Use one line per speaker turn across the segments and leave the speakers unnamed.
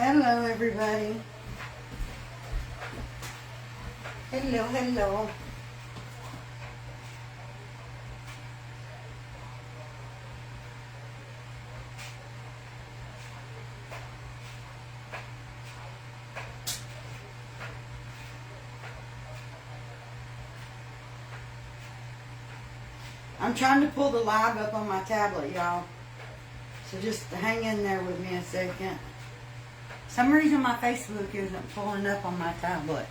Hello, everybody. Hello, hello. I'm trying to pull the live up on my tablet, y'all. So just hang in there with me a second. For some reason my Facebook isn't pulling up on my tablet.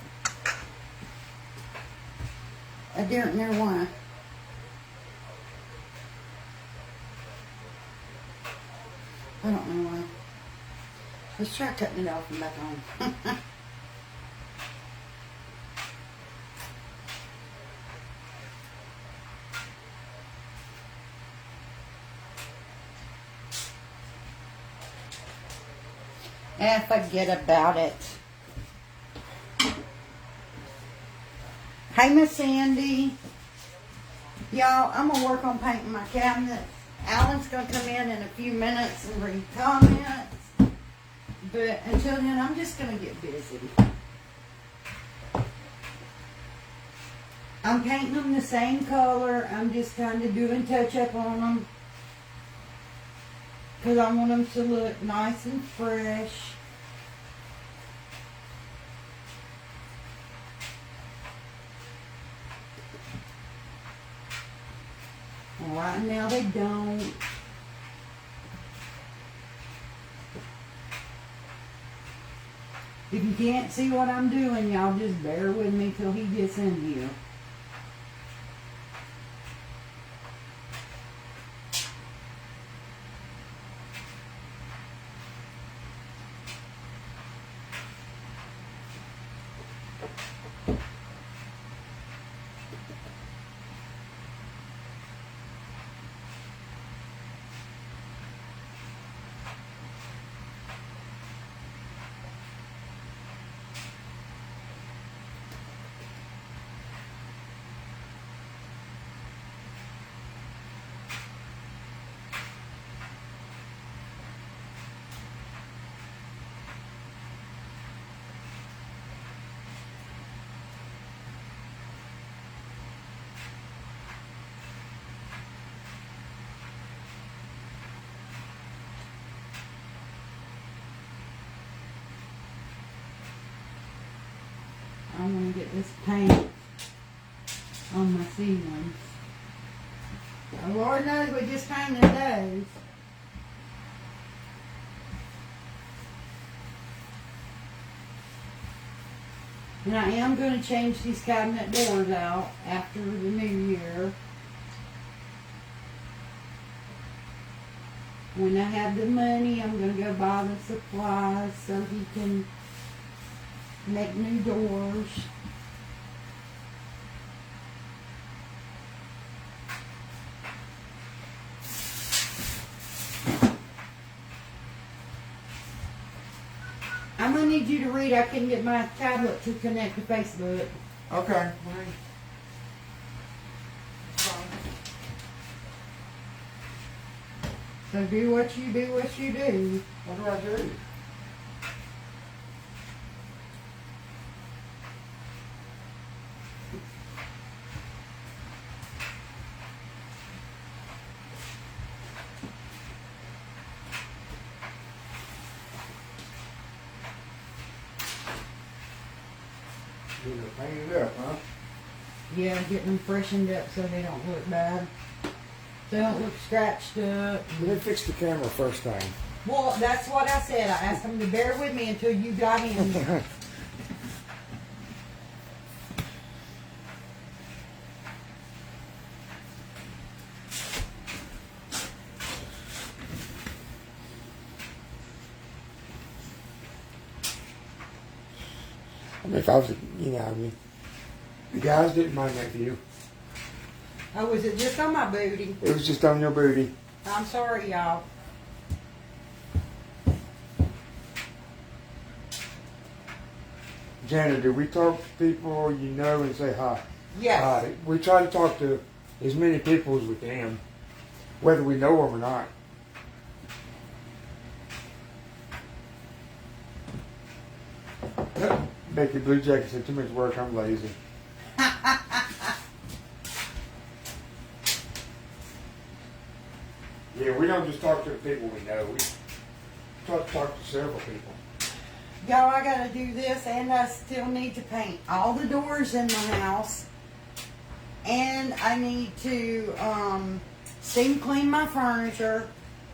I don't know why. I don't know why. Let's try cutting it off and back on. And forget about it. Hey, Miss Sandy. Y'all, I'm going to work on painting my cabinets. Alan's going to come in a few minutes and read comments. But until then, I'm just going to get busy. I'm painting them the same color. I'm just kind of doing touch-up on them. Because I want them to look nice and fresh. Right now they don't. If you can't see what I'm doing, y'all just bear with me till he gets in here. I'm going to get this paint on my ceilings. Oh, Lord knows we just painted those. And I am going to change these cabinet doors out after the new year. When I have the money, I'm going to go buy the supplies so he can make new doors. I'm going to need you to read. I can get my tablet to connect to Facebook.
Okay.
So do what you do, what you do.
What do I do? Get it painted up, huh?
Yeah, getting them freshened up so they don't look bad. They don't look scratched up.
Let me fix the camera first thing.
Well, that's what I said. I asked them to bear with me until you got in here.
I mean, if I was, the guys didn't mind that view.
Oh, was it just on my booty?
It was just on your booty.
I'm sorry, y'all.
Janet, do we talk to people and say hi?
Yes.
Hi. We try to talk to as many people as we can, whether we know them or not. Becky Blue Jacket said, too much work, I'm lazy. Yeah, we don't just talk to the people we know. We talk to several people.
Y'all, I gotta do this, and I still need to paint all the doors in my house. And I need to steam clean my furniture.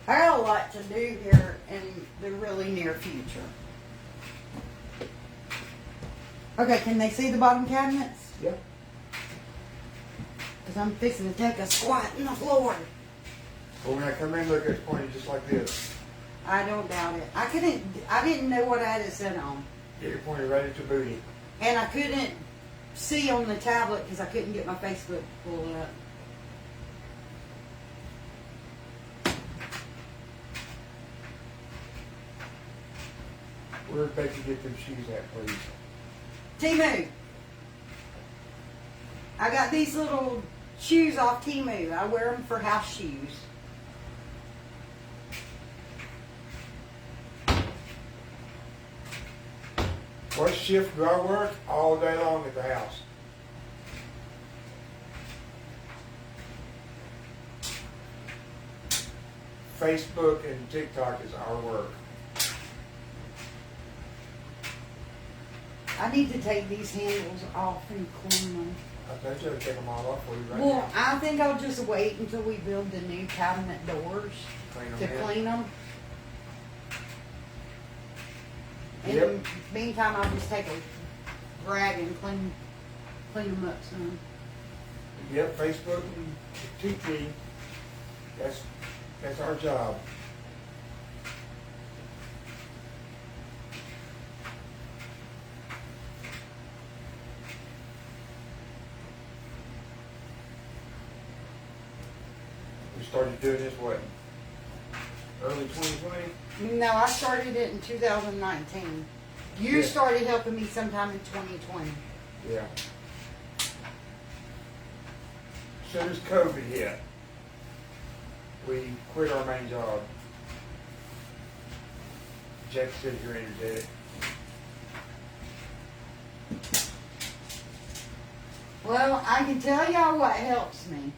I got a lot to do here in the really near future. Okay, can they see the bottom cabinets?
Yeah.
Because I'm fixing to take a squat in the floor.
Well, when I come in, look, it's pointed just like this.
I don't doubt it. I didn't know what I had to sit on.
Get it pointed right at your booty.
And I couldn't see on the tablet because I couldn't get my Facebook to pull up.
Where did Becky get them shoes at, please?
Temu. I got these little shoes off Temu. I wear them for house shoes.
What shift do I work? All day long at the house. Facebook and TikTok is our work.
I need to take these handles off and clean them.
I think you ought to take them all off for you right
Well,
now.
I think I'll just wait until we build the new cabinet doors
Clean
to
them in.
clean them. In
Yep.
the meantime, I'll just take a rag and clean them up some.
Yep, Facebook and TT. That's our job. We started doing this what? Early 2020?
No, I started it in 2019. You
Yeah.
started helping me sometime in 2020.
Yeah. As soon as COVID hit, we quit our main job. Jack said you're energetic.
Well, I can tell y'all what helps me.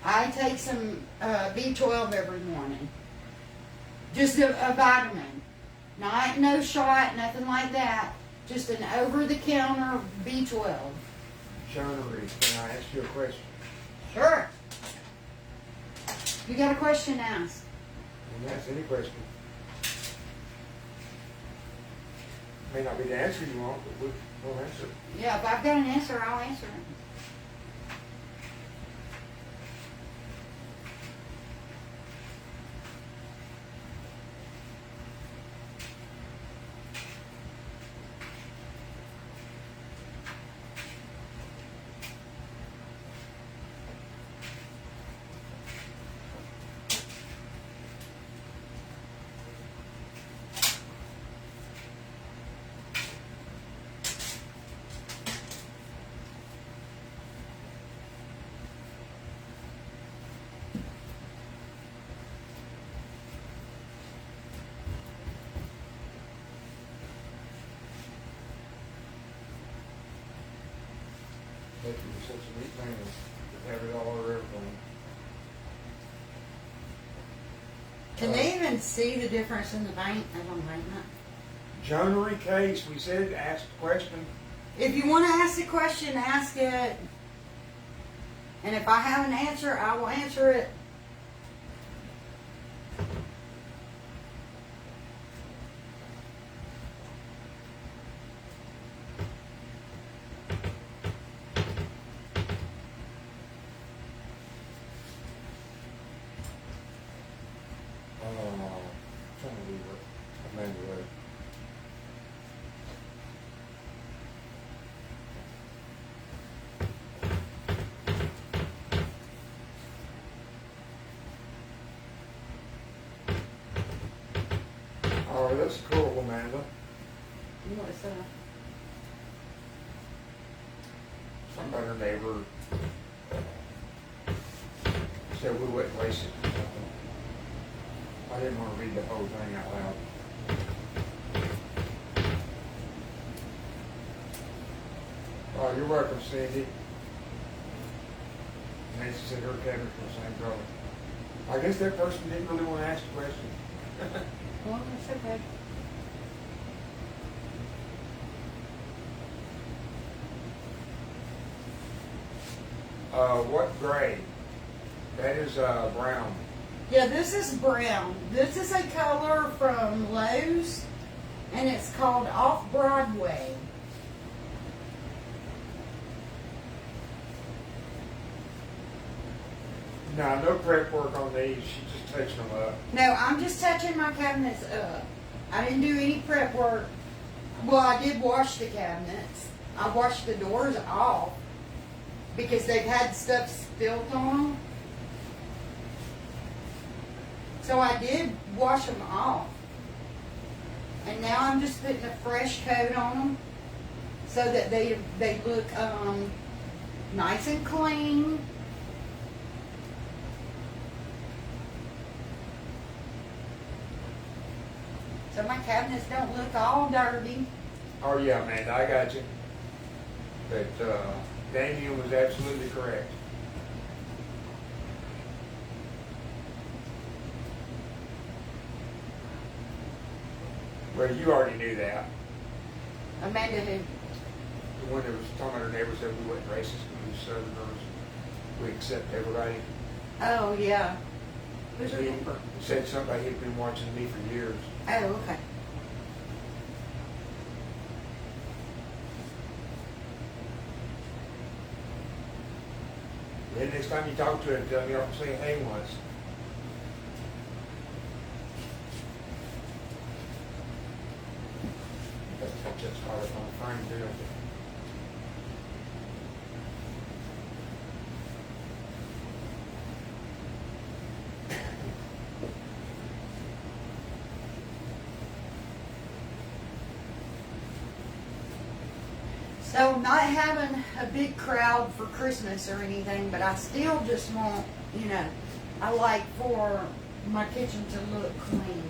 I take some B12 every morning. Just a vitamin. No shot, nothing like that. Just an over-the-counter B12.
Jonery, can I ask you a question?
Sure. You got a question, ask.
You can ask any question. May not be the answer you want, but we'll answer it.
Yeah, if I've got an answer, I'll answer it.
Becky was such a neat painter. To have it all over everything.
Can they even see the difference in the paint as I'm painting it?
Jonery case, we said ask the question.
If you want to ask the question, ask it. And if I have an answer, I will answer it.
Trying to leave it. Amanda Road. Oh, that's cool, Amanda.
You know what's that?
Something about her neighbor said we wouldn't waste it or something. I didn't want to read the whole thing out loud. Oh, you're welcome, Cindy. Nancy said her cabinet was the same color. I guess that person didn't really want to ask the question.
Well, that's okay.
What gray? That is brown.
Yeah, this is brown. This is a color from Let.s, and it's called Off Broadway.
No prep work on these. She's just touching them up.
No, I'm just touching my cabinets up. I didn't do any prep work. Well, I did wash the cabinets. I washed the doors off because they've had stuff spilled on them. So I did wash them off. And now I'm just putting a fresh coat on them so that they look nice and clean. So my cabinets don't look all dirty.
Oh yeah, Amanda, I got you. But Damien was absolutely correct. Well, you already knew that.
Amanda who?
The one that was talking about her neighbors said we weren't racist and we Southerners. We accept everybody.
Oh, yeah. Who's her
He
neighbor?
said somebody had been watching me for years.
Oh, okay.
Then next time you talk to her, tell me I'll say hey once. That's just caught up on the frame too.
So not having a big crowd for Christmas or anything, but I still just want, I like for my kitchen to look clean.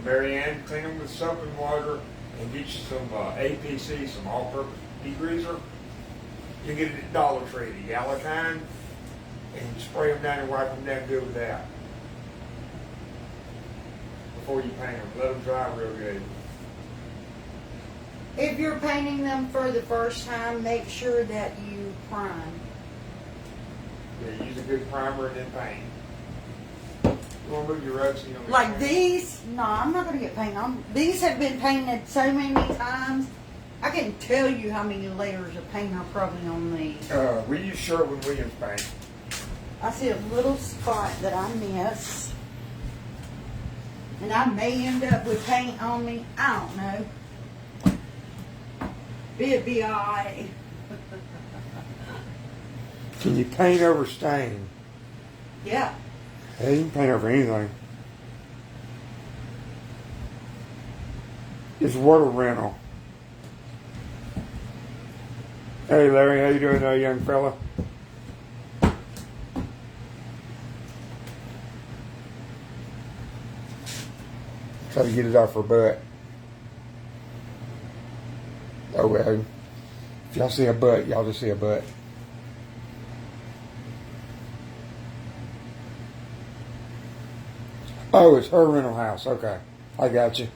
Mary Ann, clean them with soap and water and get you some APC, some all-purpose degreaser. You get it at Dollar Tree, the yellow kind, and you spray them down and wipe them down good with that. Before you paint them, let them dry real good.
If you're painting them for the first time, make sure that you prime.
Yeah, use a good primer and then paint. You want to move your rugs so you don't
Like these, no, I'm not going to get paint on. These have been painted so many times. I can tell you how many layers of paint are probably on these.
We use Sherwin-Williams paint.
I see a little spot that I miss. And I may end up with paint on me. I don't know. It'll be alright.
Can you paint over stain?
Yeah.
Hey, you can paint over anything. It's water rental. Hey Larry, how you doing there, young fella? Try to get it off her butt. Oh well. If y'all see a butt, y'all just see a butt. Oh, it's her rental house. Okay. I got you.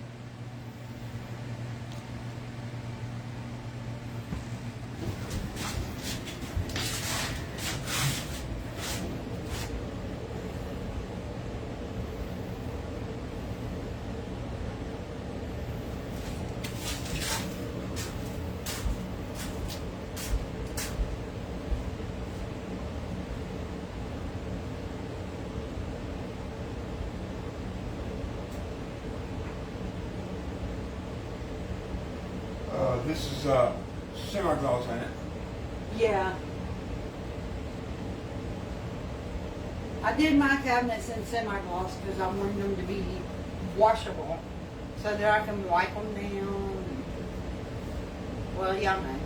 This is semi-gloss, ain't it?
Yeah. I did my cabinets in semi-gloss because I wanted them to be washable so that I can wipe them down. Well, y'all know.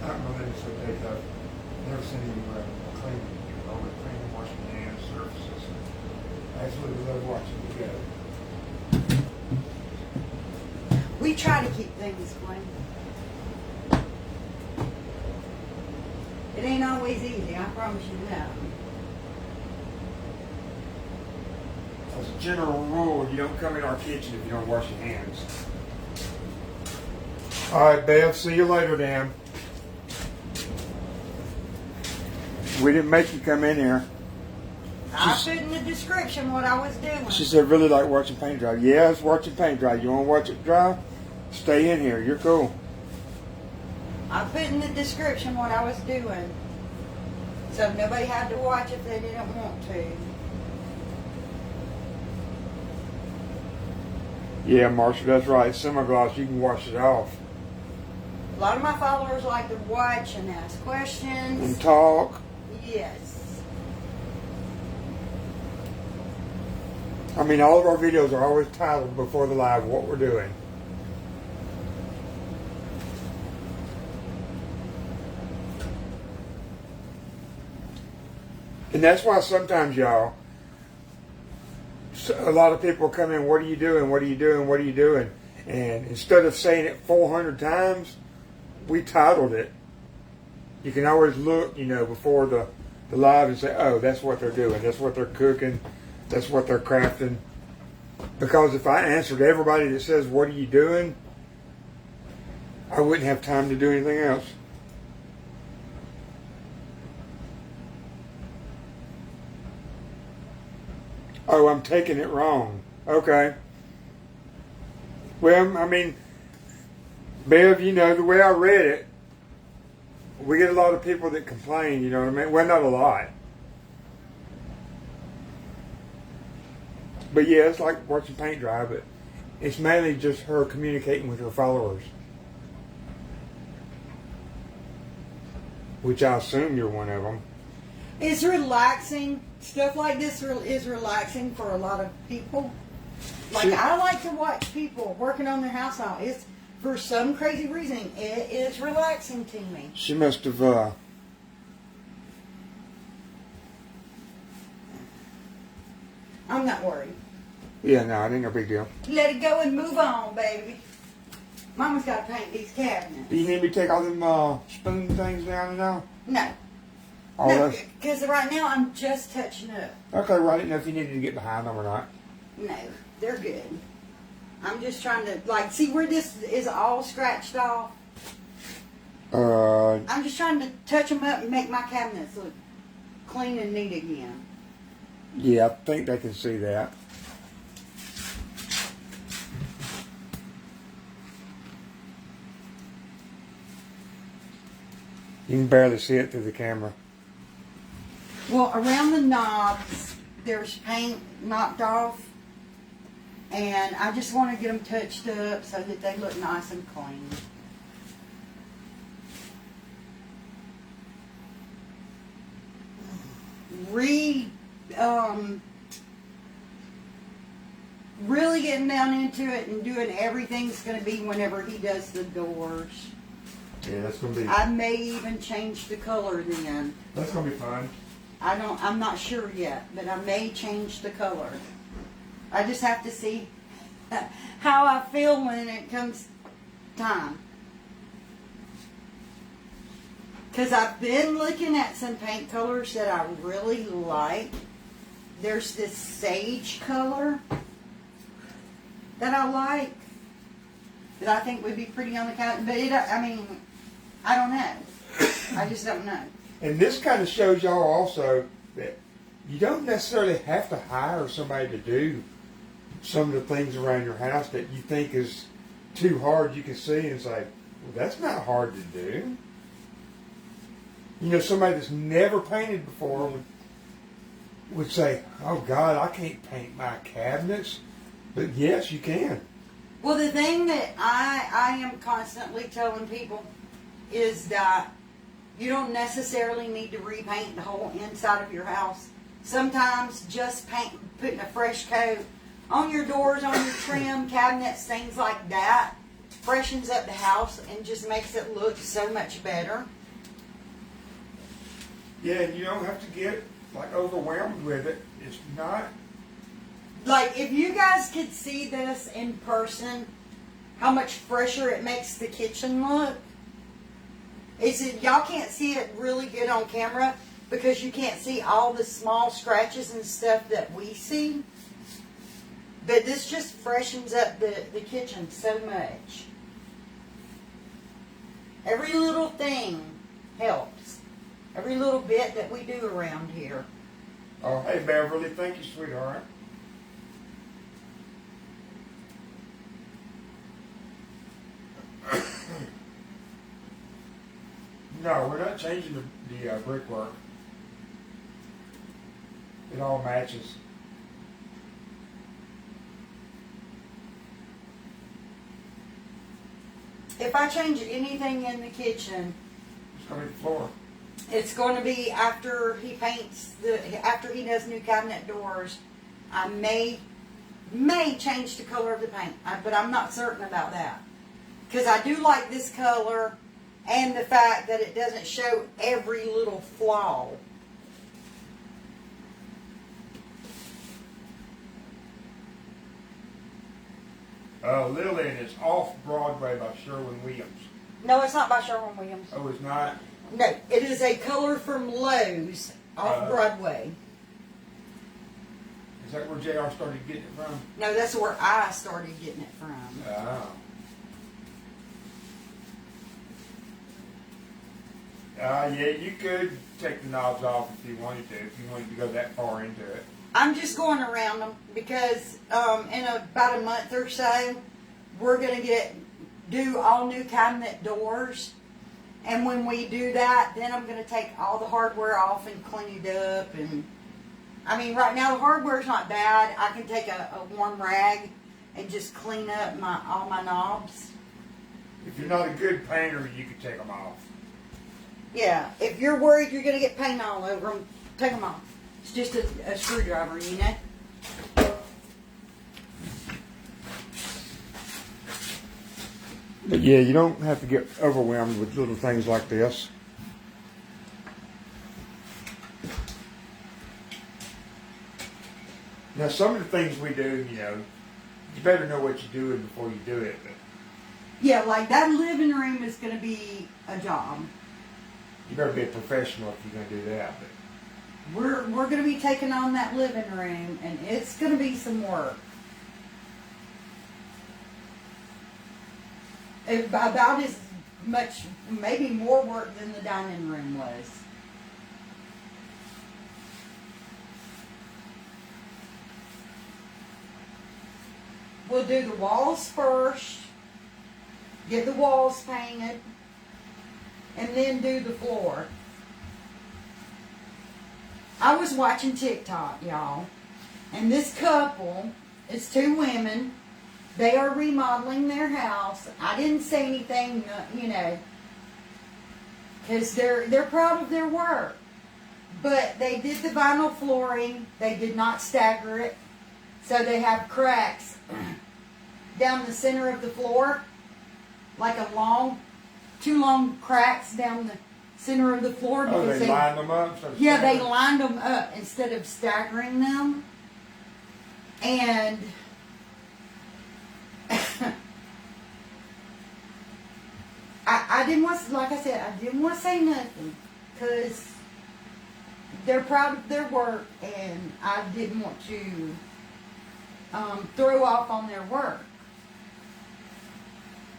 I don't know that it's what they thought. Never seen anyone cleaning, over cleaning, washing hands, surfaces. I absolutely love watching you go.
We try to keep things clean. It ain't always easy, I promise you that.
As a general rule, you don't come in our kitchen if you don't wash your hands. All right, Bev. See you later, Dan. We didn't make you come in here.
I put in the description what I was doing.
She said, really like watching paint dry. Yeah, it's watching paint dry. You want to watch it dry? Stay in here. You're cool.
I put in the description what I was doing. So nobody had to watch if they didn't want to.
Yeah, Marshall, that's right. Semi-gloss, you can wash it off.
A lot of my followers like to watch and ask questions.
And talk.
Yes.
I mean, all of our videos are always titled before the live what we're doing. And that's why sometimes, y'all, a lot of people come in, what are you doing, what are you doing, what are you doing? And instead of saying it 400 times, we titled it. You can always look, before the live and say, oh, that's what they're doing, that's what they're cooking, that's what they're crafting. Because if I answered everybody that says, what are you doing, I wouldn't have time to do anything else. Oh, I'm taking it wrong. Okay. Well, I mean, Bev, the way I read it, we get a lot of people that complain, you know what I mean? Well, not a lot. But yeah, it's like watching paint dry, but it's mainly just her communicating with her followers. Which I assume you're one of them.
It's relaxing. Stuff like this is relaxing for a lot of people. Like, I like to watch people working on their house now. It's, for some crazy reason, it is relaxing to me.
She must have,
I'm not worried.
Yeah, no, it ain't no big deal.
Let it go and move on, baby. Mama's got to paint these cabinets.
Do you need me to take all them spoon things down now?
No.
All
No,
those?
because right now I'm just touching up.
Okay, well, I didn't know if you needed to get behind them or not.
No, they're good. I'm just trying to, see where this is all scratched off? I'm just trying to touch them up and make my cabinets look clean and neat again.
Yeah, I think they can see that. You can barely see it through the camera.
Well, around the knobs, there's paint knocked off. And I just want to get them touched up so that they look nice and clean. Really getting down into it and doing everything's going to be whenever he does the doors.
Yeah, that's going to be...
I may even change the color then.
That's going to be fun.
I'm not sure yet, but I may change the color. I just have to see how I feel when it comes time. Because I've been looking at some paint colors that I really like. There's this sage color that I like, that I think would be pretty on the couch. But I don't know. I just don't know.
And this kind of shows y'all also that you don't necessarily have to hire somebody to do some of the things around your house that you think is too hard. You can see and say, well, that's not hard to do. Somebody that's never painted before would say, oh God, I can't paint my cabinets. But yes, you can.
Well, the thing that I am constantly telling people is that you don't necessarily need to repaint the whole inside of your house. Sometimes just putting a fresh coat on your doors, on your trim, cabinets, things like that freshens up the house and just makes it look so much better.
Yeah, and you don't have to get like overwhelmed with it. It's not.
Like, if you guys could see this in person, how much fresher it makes the kitchen look. Y'all can't see it really good on camera because you can't see all the small scratches and stuff that we see. But this just freshens up the kitchen so much. Every little thing helps. Every little bit that we do around here.
Oh, hey, Beverly, thank you, sweetheart. No, we're not changing the brickwork. It all matches.
If I change anything in the kitchen,
It's going to be the floor.
it's going to be after he paints after he does new cabinet doors. I may change the color of the paint, but I'm not certain about that. Because I do like this color and the fact that it doesn't show every little flaw.
Lillian is off Broadway by Sherwin-Williams.
No, it's not by Sherwin-Williams.
Oh, it's not?
No, it is a color from Lowe's off Broadway.
Is that where JR started getting it from?
No, that's where I started getting it from.
Oh. Yeah, you could take the knobs off if you wanted to go that far into it.
I'm just going around them because in about a month or so, we're going to do all new cabinet doors. And when we do that, then I'm going to take all the hardware off and clean it up. And I mean, right now the hardware's not bad. I can take a warm rag and just clean up all my knobs.
If you're not a good painter, you could take them off.
Yeah, if you're worried you're going to get paint all over them, take them off. It's just a screwdriver, you know?
But yeah, you don't have to get overwhelmed with little things like this. Now, some of the things we do, you better know what you're doing before you do it. But
Yeah, like that living room is going to be a job.
you better be a professional if you're going to do that. But
We're going to be taking on that living room, and it's going to be some work. About as much, maybe more work than the dining room was. We'll do the walls first, get the walls painted, and then do the floor. I was watching TikTok, y'all, and this couple, it's two women. They are remodeling their house. I didn't say anything, because they're proud of their work. But they did the vinyl flooring. They did not stagger it, so they have cracks down the center of the floor, like two long cracks down the center of the floor.
because they lined them up?
Yeah, they lined them up instead of staggering them. And I didn't want to, like I said, I didn't want to say nothing because they're proud of their work and I didn't want to throw off on their work.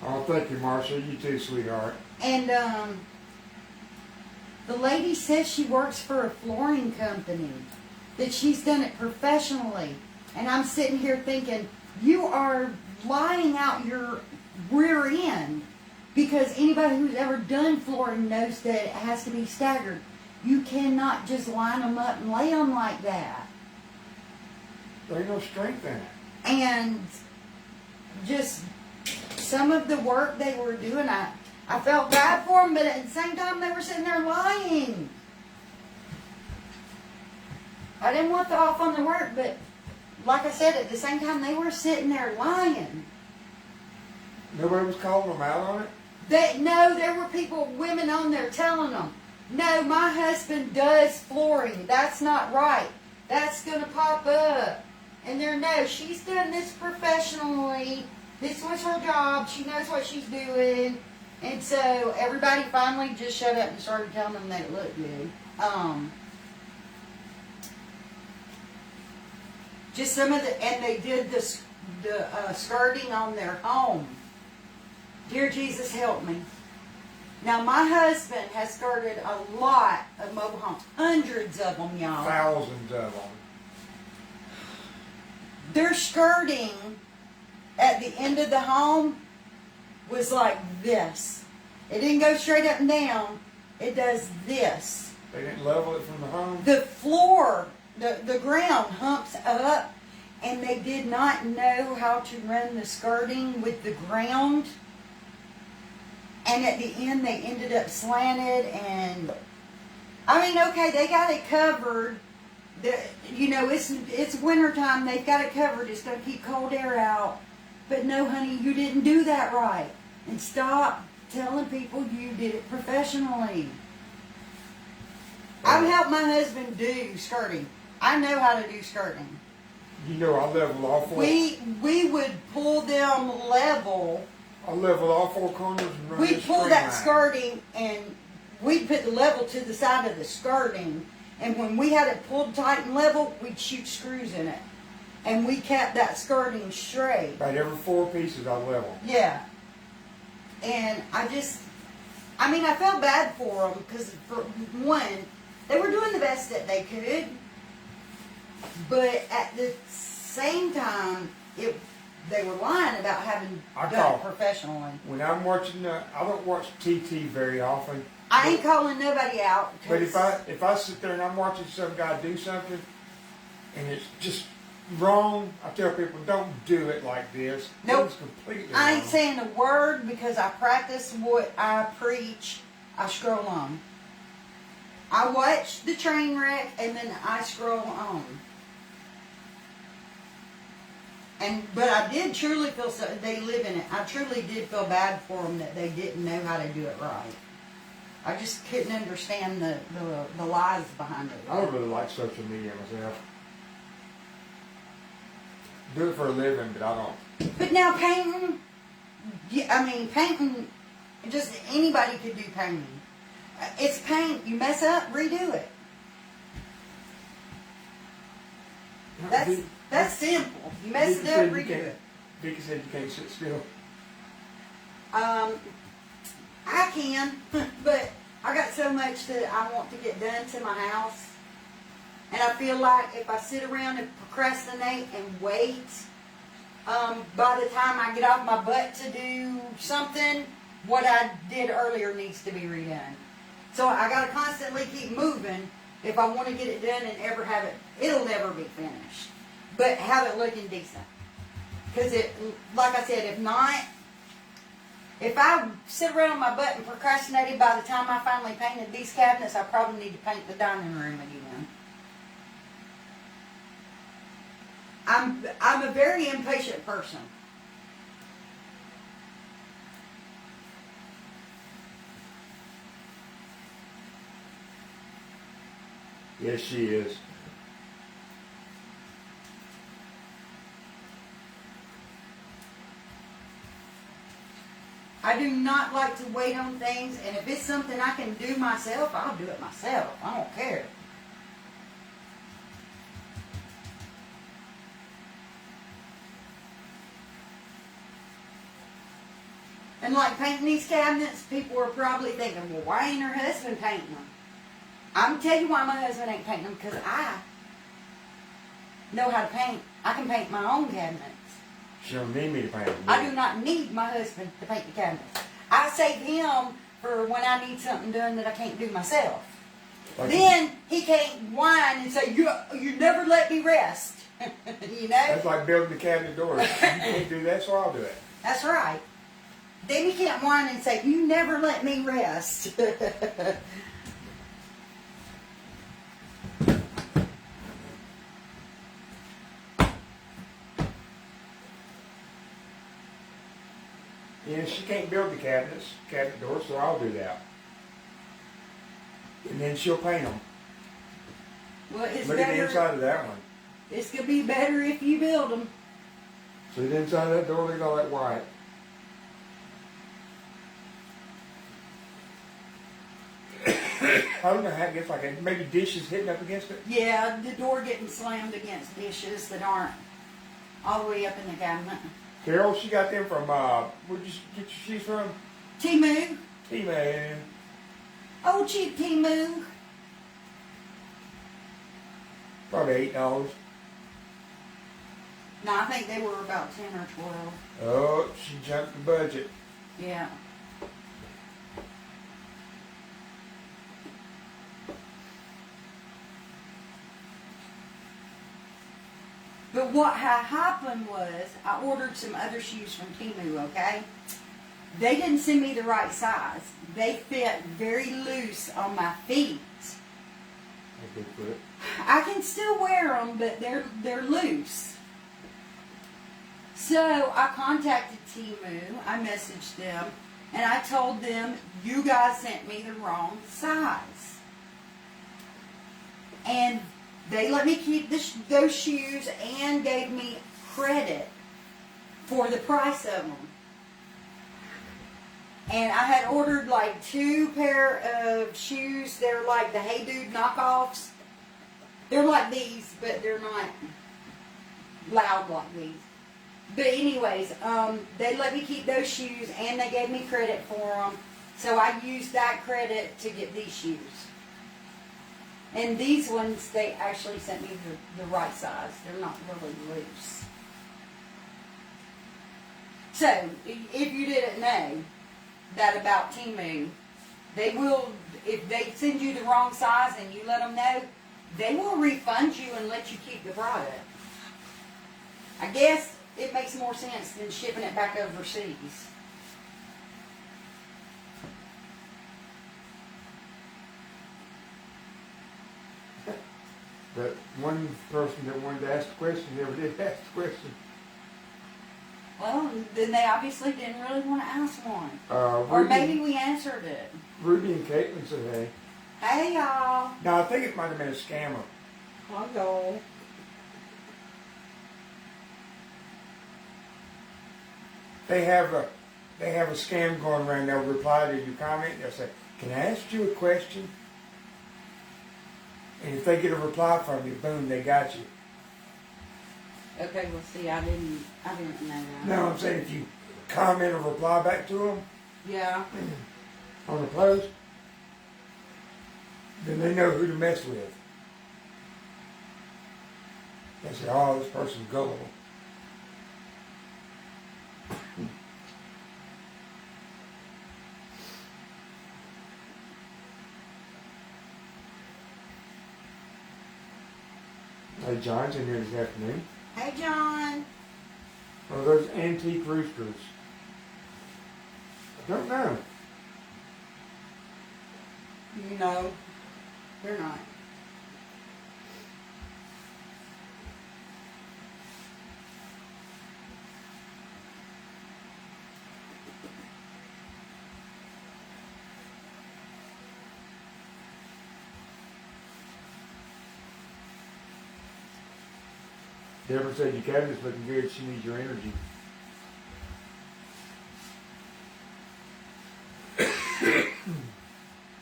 Oh, thank you, Marcia. You too, sweetheart.
And the lady says she works for a flooring company, that she's done it professionally. And I'm sitting here thinking, you are lying out your rear end, because anybody who's ever done flooring knows that it has to be staggered. You cannot just line them up and lay them like that.
There's no strength in it.
And just some of the work they were doing, I felt bad for them, but at the same time they were sitting there lying. I didn't want to off on their work, but like I said, at the same time they were sitting there lying.
Nobody was calling them out on it?
No, there were women on there telling them, no, my husband does flooring. That's not right. That's going to pop up. And no, she's done this professionally. This was her job. She knows what she's doing. And so everybody finally just shut up and started telling them that it looked good. Just some of and they did the skirting on their home. Dear Jesus, help me. Now, my husband has skirted a lot of mobile homes. Hundreds of them, y'all.
Thousands of them.
Their skirting at the end of the home was like this. It didn't go straight up and down. It does this.
They didn't level it from the home?
The floor, the ground humps up, and they did not know how to run the skirting with the ground. And at the end, they ended up slanted, and I mean, okay, they got it covered. It's wintertime. They've got it covered. It's going to keep cold air out. But no, honey, you didn't do that right. And stop telling people you did it professionally. I've helped my husband do skirting. I know how to do skirting.
You know, I leveled all four.
We would pull them level.
I leveled all four corners and run
We'd pull that
line.
skirting, and we'd put the level to the side of the skirting. And when we had it pulled tight and level, we'd shoot screws in it. And we kept that skirting straight.
About every 4 pieces I leveled.
Yeah. And I felt bad for them because, for one, they were doing the best that they could. But at the same time, they were lying about having done it professionally.
When I'm watching, I don't watch TT very often.
I ain't calling nobody out.
But if I sit there and I'm watching some guy do something, and it's just wrong, I tell people, don't do it like this.
Nope.
It's completely
I ain't
wrong.
saying a word because I practice what I preach. I scroll on. I watch the train wreck and then I scroll on. But I did truly feel they live in it. I truly did feel bad for them that they didn't know how to do it right. I just couldn't understand the lies behind it.
I don't really like social media myself. Do it for a living, but I don't.
But now painting, painting, just anybody could do painting. It's paint. You mess up, redo it. That's simple. You mess it up, redo it.
Vicky said you can't sit still.
I can, but I got so much that I want to get done to my house. And I feel like if I sit around and procrastinate and wait, by the time I get off my butt to do something, what I did earlier needs to be redone. So I got to constantly keep moving if I want to get it done and ever have it. It'll never be finished, but have it looking decent. Because like I said, if I sit around on my butt and procrastinated, by the time I finally painted these cabinets, I probably need to paint the dining room again. I'm a very impatient person.
Yes, she is.
I do not like to wait on things, and if it's something I can do myself, I'll do it myself. I don't care. And like painting these cabinets, people are probably thinking, well, why ain't her husband painting them? I'm going to tell you why my husband ain't painting them, because I know how to paint. I can paint my own cabinets.
She don't need me to paint them.
I do not need my husband to paint the cabinets. I save him for when I need something done that I can't do myself.
Like
Then he can't whine and say, you never let me rest. You know?
That's like building the cabinet doors. You can't do that, so I'll do it.
That's right. Then he can't whine and say, you never let me rest.
Yeah, she can't build the cabinet doors, so I'll do that. And then she'll paint them.
Well, it's
Look
better.
at the inside of that one.
It's gonna be better if you build them.
See the inside of that door? Look at all that white. I don't know how it gets like that. Maybe dishes hitting up against it?
Yeah, the door getting slammed against dishes that aren't all the way up in the cabinet.
Carol, she got them from, where'd you get your shoes from?
Timu.
T-Man.
Oh, cheap Timu.
Probably $8.
No, I think they were about 10 or 12.
Oh, she jumped the budget.
Yeah. But what had happened was I ordered some other shoes from Timu, okay? They didn't send me the right size. They fit very loose on my feet.
That's good foot.
I can still wear them, but they're loose. So I contacted Timu. I messaged them, and I told them, you guys sent me the wrong size. And they let me keep those shoes and gave me credit for the price of them. And I had ordered like 2 pair of shoes. They're like the Hey Dude knockoffs. They're like these, but they're not loud like these. But anyways, they let me keep those shoes and they gave me credit for them. So I used that credit to get these shoes. And these ones, they actually sent me the right size. They're not really loose. So, if you didn't know that about Timu, they will, if they send you the wrong size and you let them know, they will refund you and let you keep the product. I guess it makes more sense than shipping it back overseas.
But one person that wanted to ask the question never did ask the question.
Well, then they obviously didn't really want to ask one. Or
Ruby,
maybe we answered it.
Ruby and Caitlin said, hey.
Hey, y'all.
No, I think it might have been a scammer.
I'll go.
They have a scam going around. They'll reply to your comment. They'll say, can I ask you a question? And if they get a reply from you, boom, they got you.
Okay, well, see, I didn't know that.
No, I'm saying if you comment or reply back to them
Yeah.
on the post, then they know who to mess with. They say, oh, this person's gullible. Hey, John's in here this afternoon.
Hey, John.
Oh, those antique roosters. I don't know.
No, they're not.
Deborah said your cabinet's looking good. She needs your energy.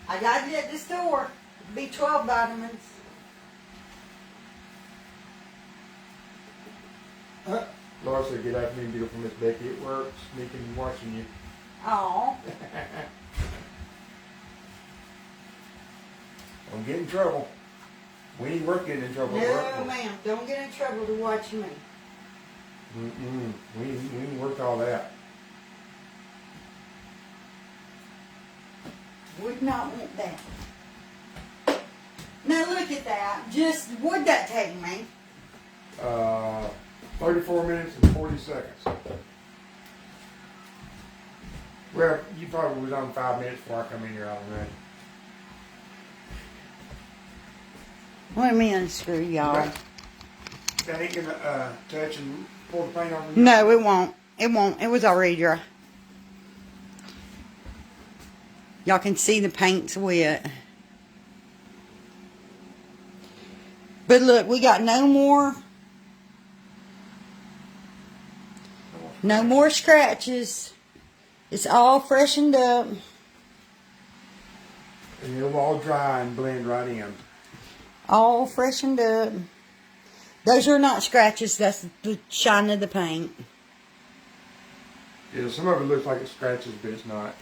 I got it at the store. B12 vitamins.
Laura said, good afternoon, beautiful Miss Becky at work, sneaking and watching you.
Aw.
Don't get in trouble. We ain't work getting in trouble.
No, ma'am. Don't get in trouble to watch me.
We ain't worked all that.
Would not want that. Now look at that. Just, what'd that take me?
34 minutes and 40 seconds. Well, you probably was on 5 minutes before I come in here, I don't know.
Let me unscrew y'all.
That ain't gonna touch and pull the paint off.
No, it won't. It won't. It was already dry. Y'all can see the paint's wet. But look, we got no more scratches. It's all freshened up.
And it'll all dry and blend right in.
All freshened up. Those are not scratches. That's the shine of the paint.
Yeah, some of it looks like it's scratches, but it's not.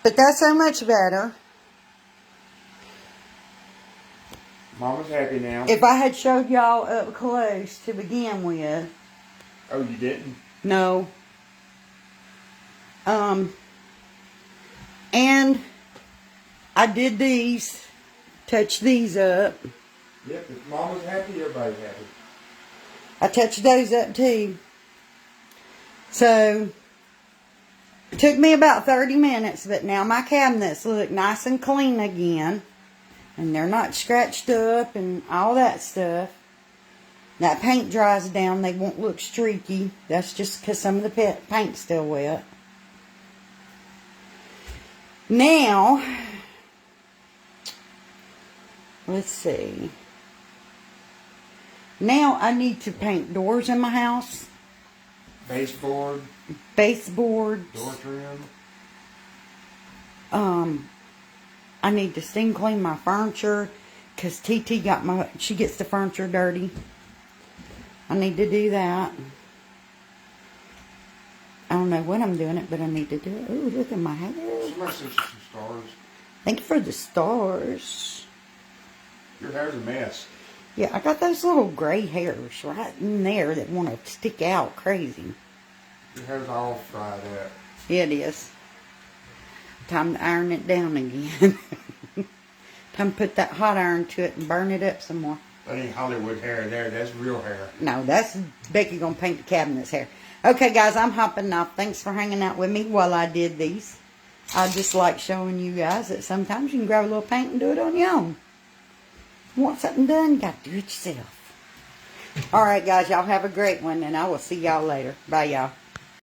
But that's so much better.
Mama's happy now.
If I had showed y'all up close to begin with.
Oh, you didn't?
No. And I did these. Touched these up.
Yep, if Mama's happy, everybody's happy.
I touched those up too. So, it took me about 30 minutes, but now my cabinets look nice and clean again. And they're not scratched up and all that stuff. That paint dries down, they won't look streaky. That's just because some of the paint's still wet. Now, let's see. Now I need to paint doors in my house.
Baseboard.
Baseboards.
Door trim.
I need to steam clean my furniture because TT she gets the furniture dirty. I need to do that. I don't know when I'm doing it, but I need to do it. Ooh, look at my hair.
Somebody sent you some stars.
Thank you for the stars.
Your hair's a mess.
Yeah, I got those little gray hairs right in there that want to stick out crazy.
Your hair's all fried up.
It is. Time to iron it down again. Time to put that hot iron to it and burn it up some more.
That ain't Hollywood hair there. That's real hair.
No, that's Becky gonna paint the cabinet's hair. Okay, guys, I'm hopping off. Thanks for hanging out with me while I did these. I just like showing you guys that sometimes you can grab a little paint and do it on your own. Want something done, you gotta do it yourself. Alright, guys, y'all have a great one, and I will see y'all later. Bye, y'all.